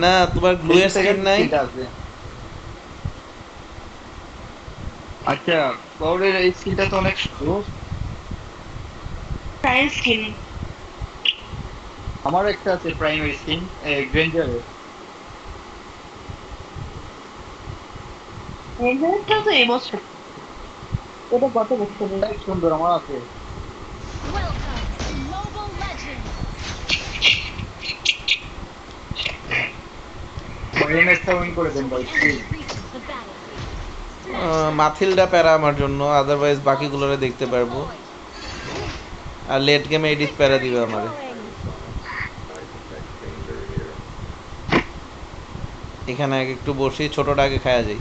না তোমার গ্লু এর স্কিন নাই? আচ্ছা, ক্লাউডের এই স্কিনটা তো অনেক সুন্দর। Prime skin. আমারও একটা আছে প্রাইমারি স্কিন, গ্রেঞ্জারের। রেঞ্জারটা তো এবছর, ওটা গত বছরের। অনেক সুন্দর, আমার আছে। এমএসটা উইন করে দেন ভাই প্লিজ। মাথিলটা প্যারা আমার জন্য, আদারওয়াইজ বাকিগুলোরে দেখতে পারবো। আর লেট গেমে এডিট প্যারা দিবে আমারে। এখানে আগে একটু বসি, ছোটটা আগে খায়া যাই,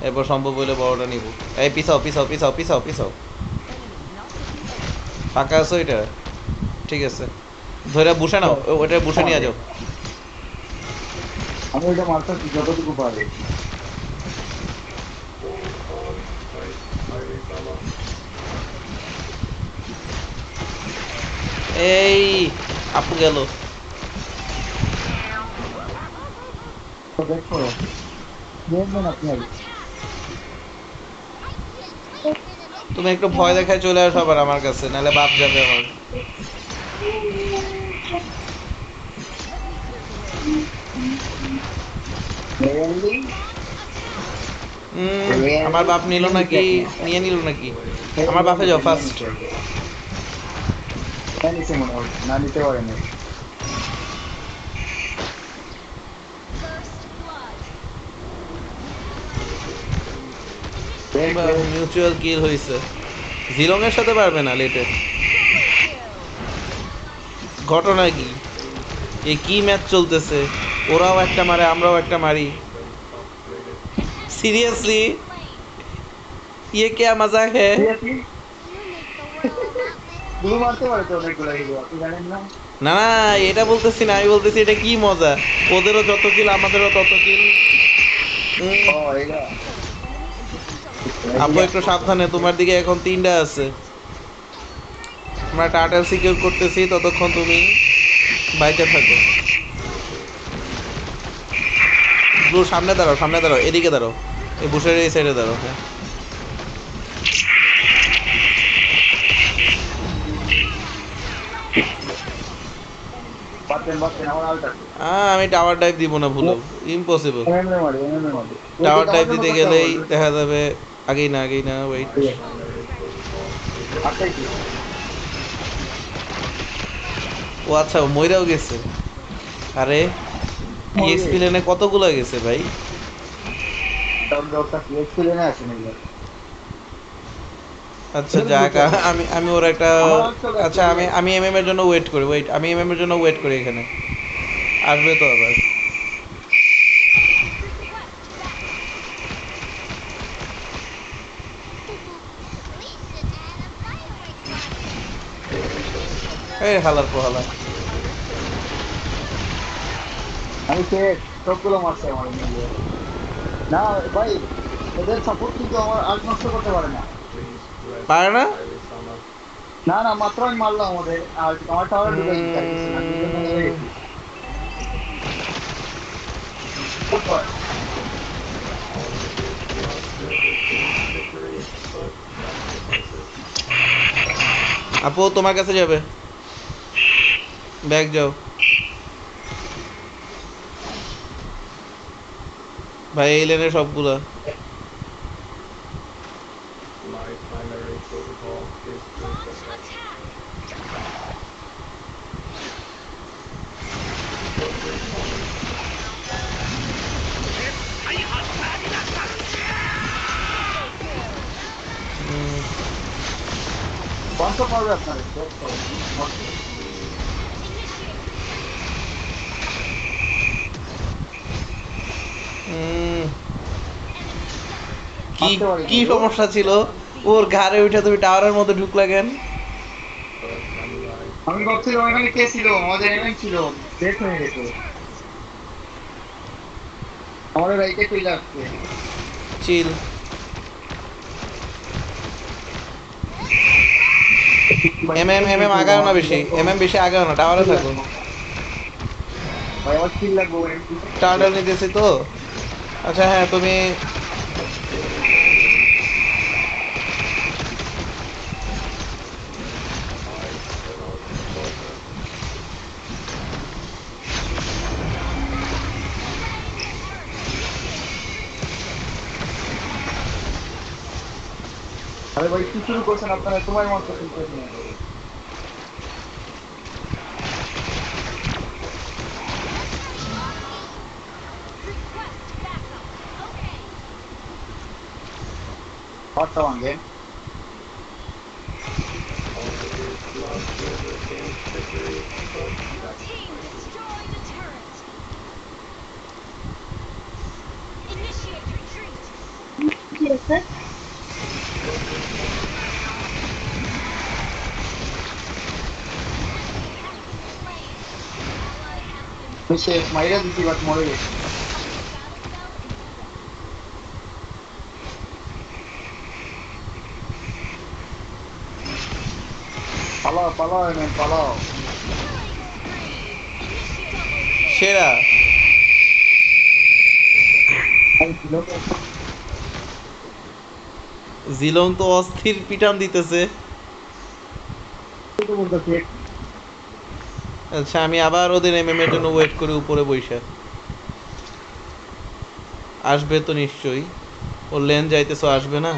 এরপর সম্ভব হইলে বড়টা নিব। এই পিছাও পিছাও পিছাও পিছাও পিছাও। ফাঁকা আছো এটা? ঠিক আছে, ধরে বসে নাও, ওটা বসে নিয়ে যাও। আমি ওইটা মারতেছি যতটুকু পারি। এই আপু গেল। তো দেখো, দেখবেন আপনি আগে। তুমি একটু ভয় দেখায় চলে আসো আবার আমার কাছে, নাহলে বাপ যাবে আমার। রিয়েলি, আমার রিয়েলি বাপ নিল নিয়ে নিতে নাকি? আপনি। নিয়ে নিল নাকি? এই আমার বাপে যাও নিয়ে ফার্স্ট। নিতে হবে। নিতে মনে হয় না, নিতে পারেনি। দেখ বা দেখ। মিউচুয়াল কিল হয়েছে। জিলং এর সাথে পারবে না লেটে। ঘটনা কি? এই কি ম্যাচ চলতেছে? ওরাও একটা মারে, আমরাও একটা মারি। সিরিয়াসলি? ये क्या मजाक है? সিরিয়াসলি, ব্লু মারতে পারে তো অনেকগুলো হিরো, আপনি জানেন না? না না, এটা বলতেছি না, আমি বলতেছি এটা কি মজা। ওদেরও যত কিল, আমাদেরও তত কিল। ও এটা, আপু একটু সাবধানে, তোমার দিকে এখন তিনটা আছে। আমরা টার্টেল সিকিউর করতেছি, ততক্ষণ তুমি বাইচে থাকো। ব্লু সামনে দাঁড়াও, সামনে দাঁড়াও, এদিকে দাঁড়াও। এই বুশের এই সাইডে দাঁড়াও, হ্যাঁ। বাঁচেন বাঁচেন, আমার আলটা আছে। আমি টাওয়ার ডাইভ দিব না ভুলেও। ইম্পসিবল। এমএমএ মারি, এমএমএ মারি। টাওয়ার ওদেরকে ডাইভ আমার জন্য দিতে করতে হবে, গেলেই ওদেরকে দেখা করতে যাবে। আগেই না, আগেই না, ওয়েট। হবে। আটটাই কি? ও আচ্ছা, ও মইরাও গেছে। আরে মরবে। ইএক্সপি লেনে কতগুলো গেছে ভাই? তার দরকার কি, এক্সপিরিয়েন্স আছে নাকি? আচ্ছা এখানে যাক, ঢুকে আছে। আমি আমি ওর একটা। আমার আউট চলে আসছে, আচ্ছা, আমি এদিকে। আমি এমএম এর জন্য ওয়েট করি, ওয়েট, আমি এমএম এর জন্য ওয়েট করি এখানে। আসবে তো আবার। এই হালার পোহালা। আমি শেষ, সবগুলো মারছে আমার মিলিয়ে। না ভাই, এদের সাপোর্ট কিন্তু আমার আর্ট নষ্ট করতে পারে না। পারে না? না না, মাত্র আমি মারলাম আমাদের, আর আমার টাওয়ারে ঢুকে দিচ্ছে আর কিছু না, আমি এই জন্য হেরে উম, গেছি। Super. আপু তোমার কাছে যাবে, ব্যাগ যাও। ভাই এই লেনে সবগুলা। বন্ধ করবে আপনার মরছে। উম, কি মারতে পারি কি নাই গো। সমস্যা ছিল? ওর ঘাড়ে উঠে তুমি টাওয়ারের মধ্যে ঢুকলা কেন? আমি ভাবছিলাম ওখানে কে ছিল, আমাদের এমএন ছিল, ডেট হয়ে গেছে। আমাদের রাইটে চলে আসছে। চিল। ভাই এম এম কিল এম এম মিস হইলো, আগাও না আমাদের বেশি, যত এম এম বেশি আগাও না, টাওয়ারে চলে থাকো। আসলো। ভাই আমার কিল লাগবে ভাই। টার্টল নিতেছি তো। আচ্ছা হ্যাঁ তুমি আরে ভাই কি শুরু করছেন আপনারা, তোমার মতো শুনতেছি না। হটটা ভাঙে। কি আছে? আমি শেষ মাইরা দিছি বাট মরে গেছি। পালাও পালাও ম্যান পালাও। সেরা। আমি ছিল তো। জিলন তো অস্থির পিটান দিতেছে। তো বলতেছি আচ্ছা আমি আবার ওদের এমএম এর জন্য ওয়েট করি উপরে বইসা। আসবে তো নিশ্চয়ই। ওর লেন যাইতেছো আসবে না?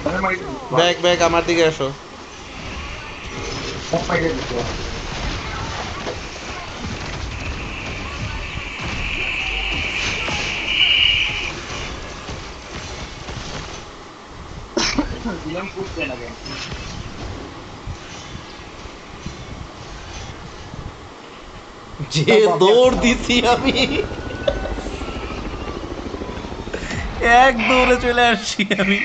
আমি মাইরা দিছি বাট ব্যাক ব্যাক আমার দিকে আসো। মাইরা দিছি। দিলাম করতে না কেন? যে দৌড় দিছি আমি, এক দৌড়ে চলে আসছি আমি।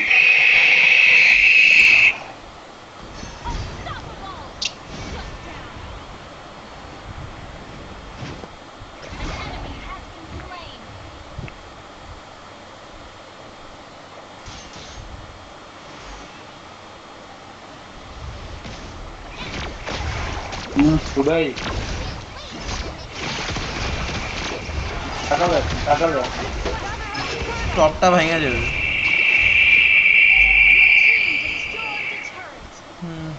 খুদাই টাকা দেয় টাকা দেয়। টপটা ভাঙা যাবে। হুম।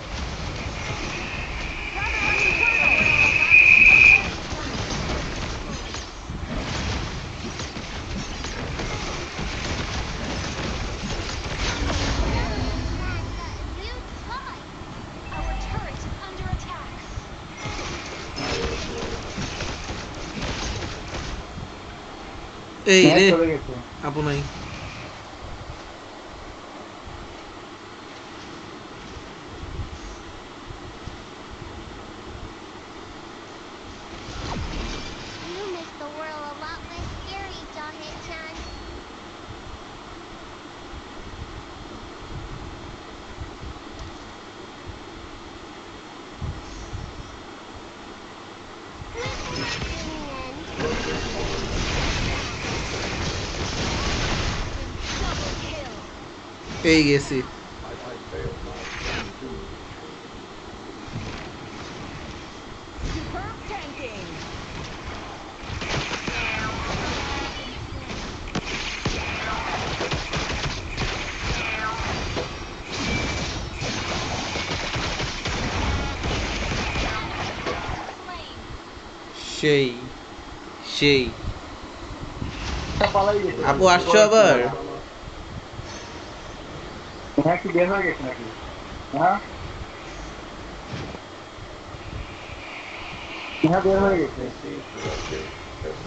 এই ম্যাচ রে চলে গেছে। আপু নাই। You make the world a lot less scary, Jawhead-chan. With এই গেছি। সেই সেই পালাই গেছে ভাই। আপু আসছো আবার? হ্যাঁ কি বের হয়ে গেছে নাকি? হ্যাঁ হ্যাঁ বের হয়ে গেছে।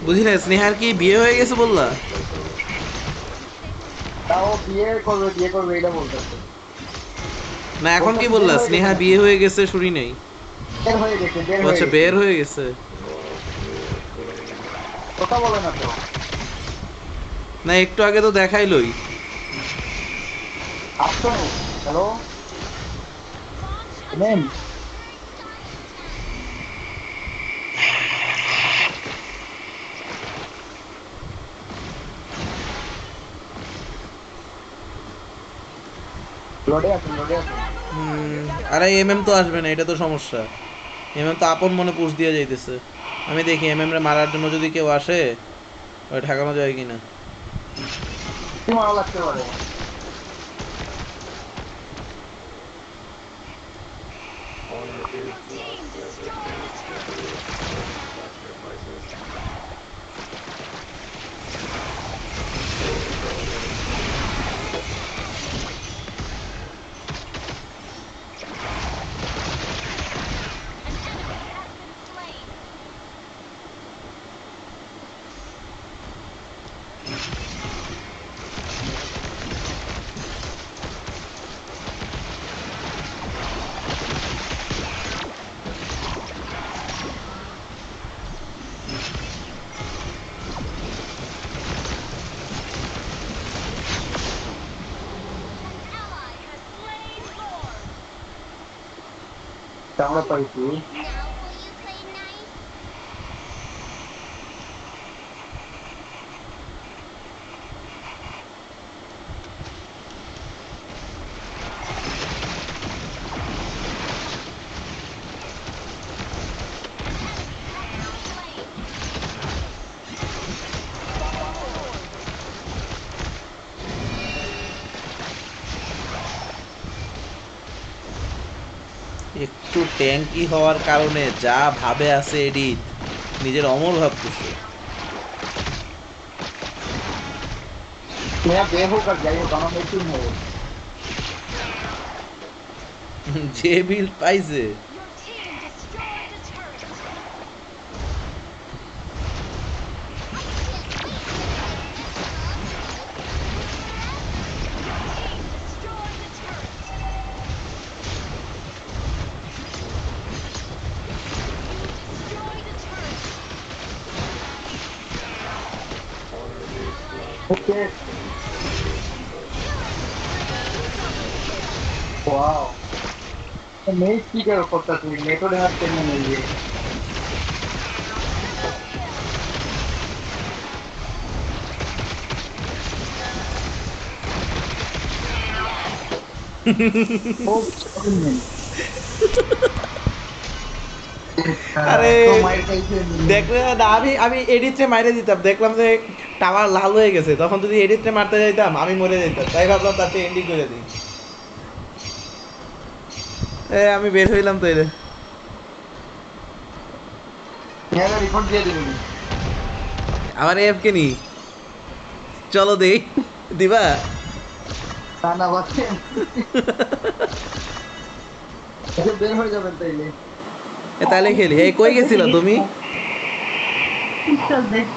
বুঝি না, স্নেহার কি বিয়ে হয়ে গেছে বললা? তাও বিয়ে করবে এটা বলতেছে। না এখন কি বলতেছে বের বললা, হয়ে গেছে স্নেহা নাকি? বিয়ে হয়ে গেছে শুনি নাই। বের হয়ে গেছে বের ও হয়ে আচ্ছা গেছে। বের হয়ে গেছে। কথা বলে না তো। না একটু আগে তো দেখাইলই। আসছো হ্যালো নেন। রোডে আছেন, রোডে আছেন। আরে এমএম তো আসবে না, এটা তো সমস্যা। এমএম তো আপন মনে পুশ দিয়ে যাইতেছে। আমি দেখি এমএম রে মারার জন্য যদি কেউ আসে, ওই ঠেকানো যায় কিনা। কি মারা লাগতে পারে? তা আমরা পাইছি। Now will you play nice? একটু ট্যাঙ্কি হওয়ার কারণে যা ভাবে আছে এডিট, নিজের অমর ভাবতেছে। মেয়া বে হোক আর যাই হোক আমার মেশিন নেই। যে বিল্ড পাইছে। ওকে, ওয়াও। মেই স্পিকার করতেছি, নেটওয়ার্ক হাত টেনে নিয়ে। ও আরে তো মাইর খাইছে। দেখলে না, আমি আমি এডিটে মাইরে দিতাম, দেখলাম যে টাওয়ার লাল হয়ে গেছে, তখন যদি এডিটে মারতে যাইতাম আমি মরে যেতাম, তাই ভাবলাম তার চেয়ে এন্ডিং করে দিই। আমি বের হইলাম তো এর। মেয়েরা রিপোর্ট দিয়ে দিবি। আমার এফকে নি, চলো দেই, দিবা? তা না বাচ্চেন বের হয়ে যাবেন তাইলে। তাহলে খেলি। কই গেছিলা তুমি? দেখতে